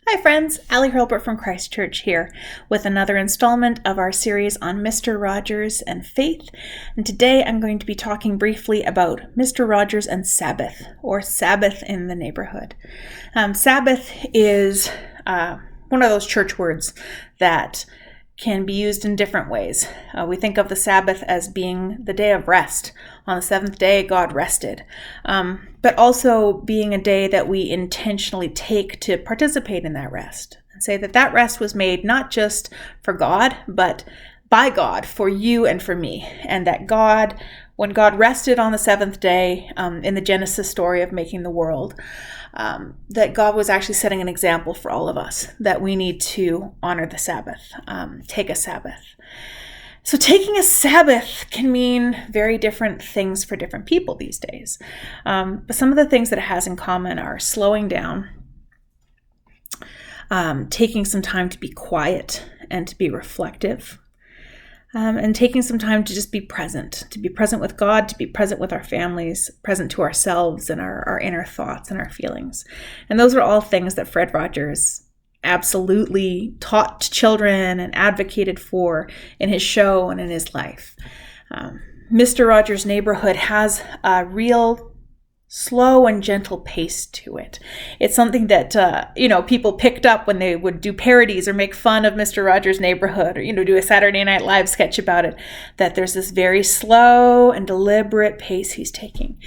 Hi friends, Hurlburt from Christchurch here with another installment of our series on Mr. Rogers and faith. And today I'm going to be talking briefly about Mr. Rogers and Sabbath, or Sabbath in the neighborhood. Sabbath is one of those church words that can be used in different ways. We think of the Sabbath as being the day of rest. On the seventh day, God rested. But also being a day that we intentionally take to participate in that rest. And say that that rest was made not just for God, but by God, for you and for me. And that God, when God rested on the seventh day, in the Genesis story of making the world, that God was actually setting an example for all of us, that we need to honor the Sabbath, take a Sabbath. So taking a Sabbath can mean very different things for different people these days. But some of the things that it has in common are slowing down, taking some time to be quiet and to be reflective, and taking some time to just be present with God, to be present with our families, present to ourselves and our inner thoughts and our feelings. And those are all things that Fred Rogers absolutely taught to children and advocated for in his show and in his life. Mr. Rogers' Neighborhood has a real slow and gentle pace to it. It's something that, people picked up when they would do parodies or make fun of Mr. Rogers' Neighborhood or, do a Saturday Night Live sketch about it, that there's this very slow and deliberate pace he's taking.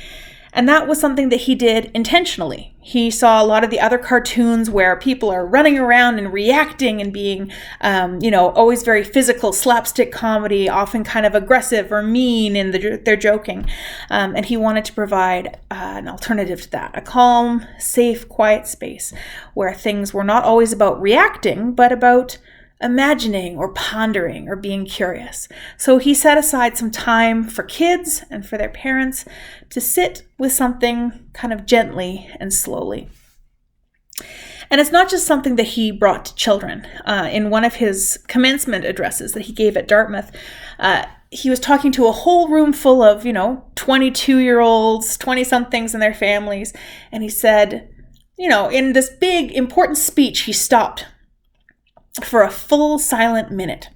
And that was something that he did intentionally. He saw a lot of the other cartoons where people are running around and reacting and being, always very physical, slapstick comedy, often kind of aggressive or mean in their joking. And he wanted to provide an alternative to that, a calm, safe, quiet space where things were not always about reacting, but about imagining or pondering or being curious. So he set aside some time for kids and for their parents to sit with something kind of gently and slowly. And it's not just something that he brought to children. In one of his commencement addresses that he gave at Dartmouth, he was talking to a whole room full of, 22-year-olds, 20-somethings and their families. And he said, in this big, important speech, he stopped for a full silent minute.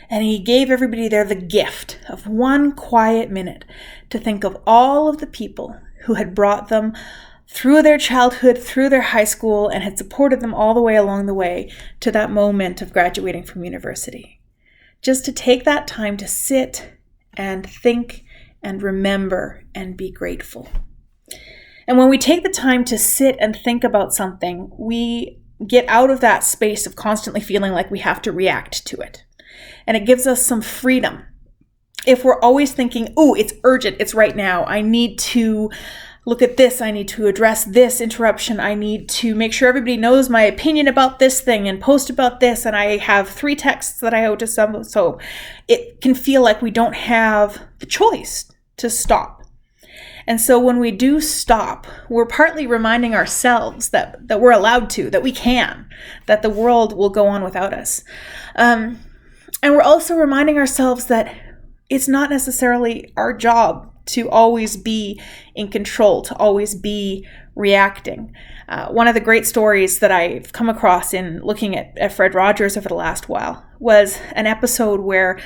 And he gave everybody there the gift of one quiet minute to think of all of the people who had brought them through their childhood, through their high school, and had supported them all the way along the way to that moment of graduating from university. Just to take that time to sit and think and remember and be grateful. And when we take the time to sit and think about something, we get out of that space of constantly feeling like we have to react to it. And it gives us some freedom. If we're always thinking, it's urgent, it's right now, I need to look at this, I need to address this interruption, I need to make sure everybody knows my opinion about this thing and post about this, and I have 3 texts that I owe to someone. So it can feel like we don't have the choice to stop. And so when we do stop, we're partly reminding ourselves that we're allowed to, that we can, that the world will go on without us. And we're also reminding ourselves that it's not necessarily our job to always be in control, to always be reacting. One of the great stories that I've come across in looking at Fred Rogers over the last while was an episode where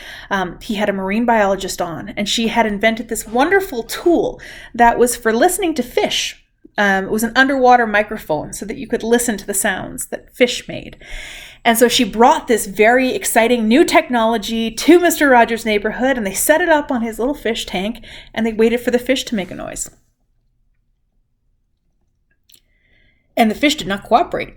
he had a marine biologist on, and she had invented this wonderful tool that was for listening to fish. It was an underwater microphone so that you could listen to the sounds that fish made. And so she brought this very exciting new technology to Mr. Rogers' Neighborhood, and they set it up on his little fish tank, and they waited for the fish to make a noise. And the fish did not cooperate.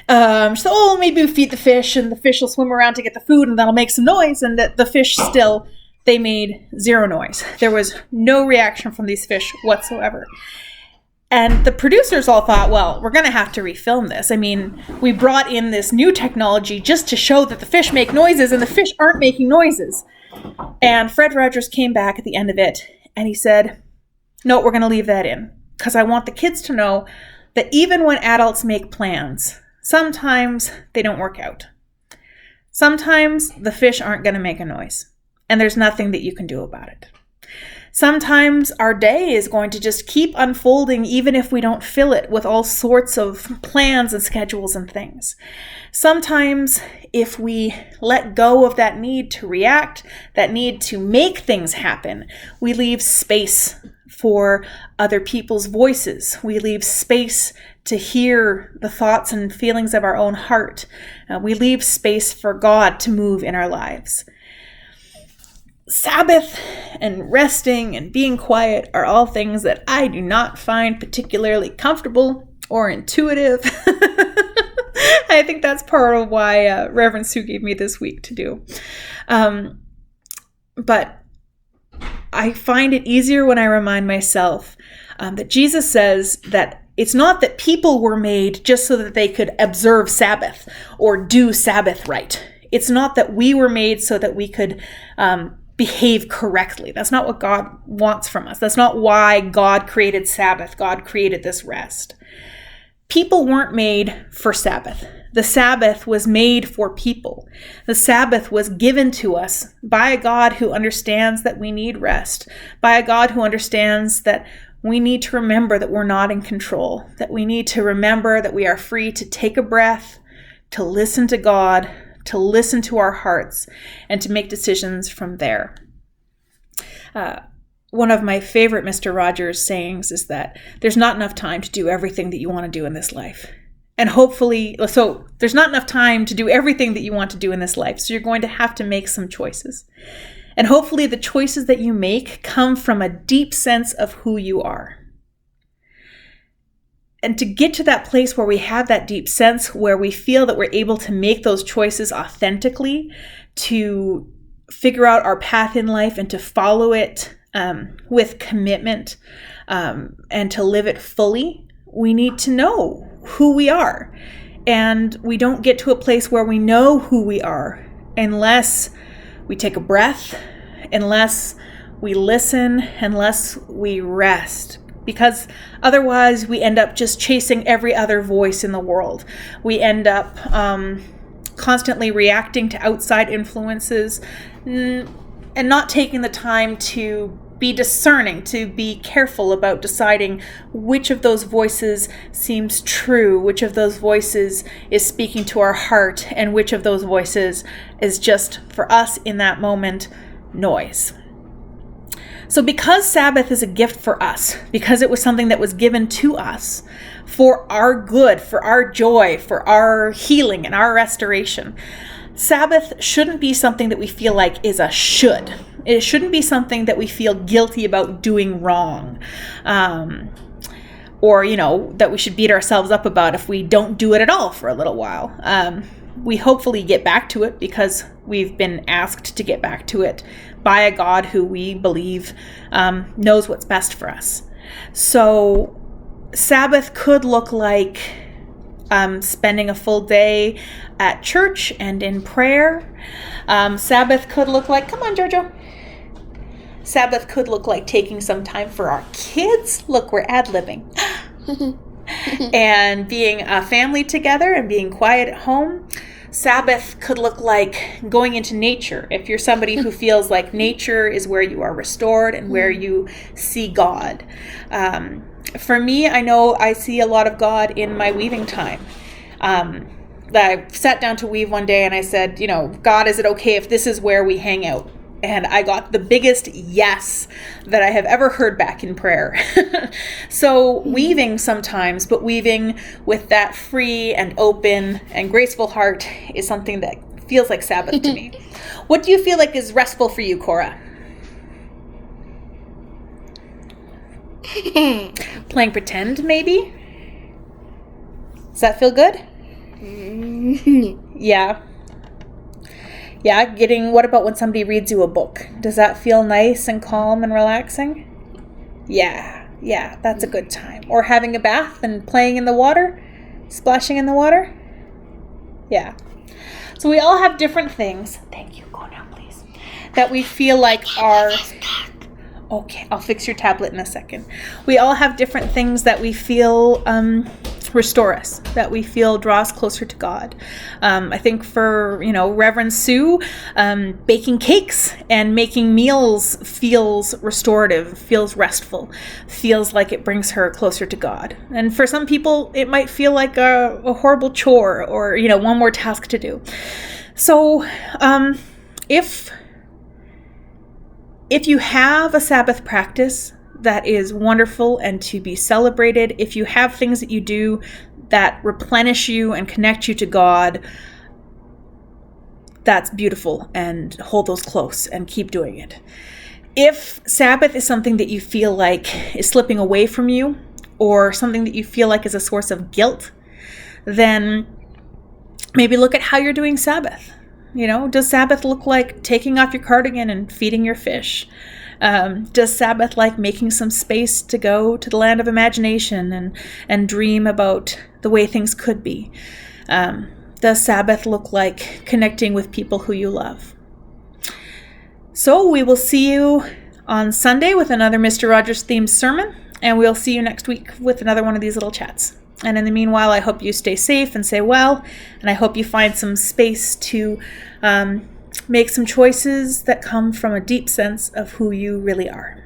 So maybe we feed the fish and the fish will swim around to get the food and that'll make some noise. And the fish still, they made 0 noise. There was no reaction from these fish whatsoever. And the producers all thought, well, we're going to have to refilm this. I mean, we brought in this new technology just to show that the fish make noises and the fish aren't making noises. And Fred Rogers came back at the end of it and he said, no, we're going to leave that in because I want the kids to know that even when adults make plans, sometimes they don't work out. Sometimes the fish aren't going to make a noise, and there's nothing that you can do about it. Sometimes our day is going to just keep unfolding even if we don't fill it with all sorts of plans and schedules and things. Sometimes if we let go of that need to react, that need to make things happen, we leave space for other people's voices. We leave space to hear the thoughts and feelings of our own heart. We leave space for God to move in our lives. Sabbath and resting and being quiet are all things that I do not find particularly comfortable or intuitive. I think that's part of why Reverend Sue gave me this week to do. But I find it easier when I remind myself that Jesus says that it's not that people were made just so that they could observe Sabbath or do Sabbath right. It's not that we were made so that we could behave correctly. That's not what God wants from us. That's not why God created Sabbath. God created this rest. People weren't made for Sabbath. The Sabbath was made for people. The Sabbath was given to us by a God who understands that we need rest, by a God who understands that we need to remember that we're not in control, that we need to remember that we are free to take a breath, to listen to God, to listen to our hearts, and to make decisions from there. One of my favorite Mr. Rogers sayings is that there's not enough time to do everything that you want to do in this life. And so there's not enough time to do everything that you want to do in this life. So you're going to have to make some choices. And hopefully the choices that you make come from a deep sense of who you are. And to get to that place where we have that deep sense, where we feel that we're able to make those choices authentically, to figure out our path in life and to follow it with commitment and to live it fully, we need to know who we are. And we don't get to a place where we know who we are unless we take a breath, unless we listen, unless we rest. Because otherwise we end up just chasing every other voice in the world. We end up constantly reacting to outside influences and not taking the time to be discerning, to be careful about deciding which of those voices seems true, which of those voices is speaking to our heart, and which of those voices is just, for us in that moment, noise. So because Sabbath is a gift for us, because it was something that was given to us for our good, for our joy, for our healing and our restoration, Sabbath shouldn't be something that we feel like is a should. It shouldn't be something that we feel guilty about doing wrong. Or, that we should beat ourselves up about if we don't do it at all for a little while. We hopefully get back to it because we've been asked to get back to it by a God who we believe knows what's best for us. So Sabbath could look like spending a full day at church and in prayer. Sabbath could look like, come on, Jojo. Sabbath could look like taking some time for our kids. Look, we're ad-libbing. And being a family together and being quiet at home. Sabbath could look like going into nature. If you're somebody who feels like nature is where you are restored and where you see God. For me, I know I see a lot of God in my weaving time. I sat down to weave one day and I said, God, is it okay if this is where we hang out? And I got the biggest yes that I have ever heard back in prayer. So weaving sometimes, but weaving with that free and open and graceful heart is something that feels like Sabbath to me. What do you feel like is restful for you, Cora? Playing pretend, maybe? Does that feel good? Yeah. Yeah, what about when somebody reads you a book? Does that feel nice and calm and relaxing? Yeah, that's a good time. Or having a bath and playing in the water? Splashing in the water? Yeah. So we all have different things. Thank you. Go now, please. That we feel like are... Okay, I'll fix your tablet in a second. We all have different things that we feel restore us, that we feel draw us closer to God. I think for, Reverend Sue, baking cakes and making meals feels restorative, feels restful, feels like it brings her closer to God. And for some people, it might feel like a horrible chore or, one more task to do. So if you have a Sabbath practice that is wonderful and to be celebrated, if you have things that you do that replenish you and connect you to God, that's beautiful, and hold those close and keep doing it. If Sabbath is something that you feel like is slipping away from you, or something that you feel like is a source of guilt, then maybe look at how you're doing Sabbath. Does Sabbath look like taking off your cardigan and feeding your fish? Does Sabbath like making some space to go to the land of imagination and dream about the way things could be? Does Sabbath look like connecting with people who you love? So we will see you on Sunday with another Mr. Rogers themed sermon, and we'll see you next week with another one of these little chats. And in the meanwhile, I hope you stay safe and stay well, and I hope you find some space to make some choices that come from a deep sense of who you really are.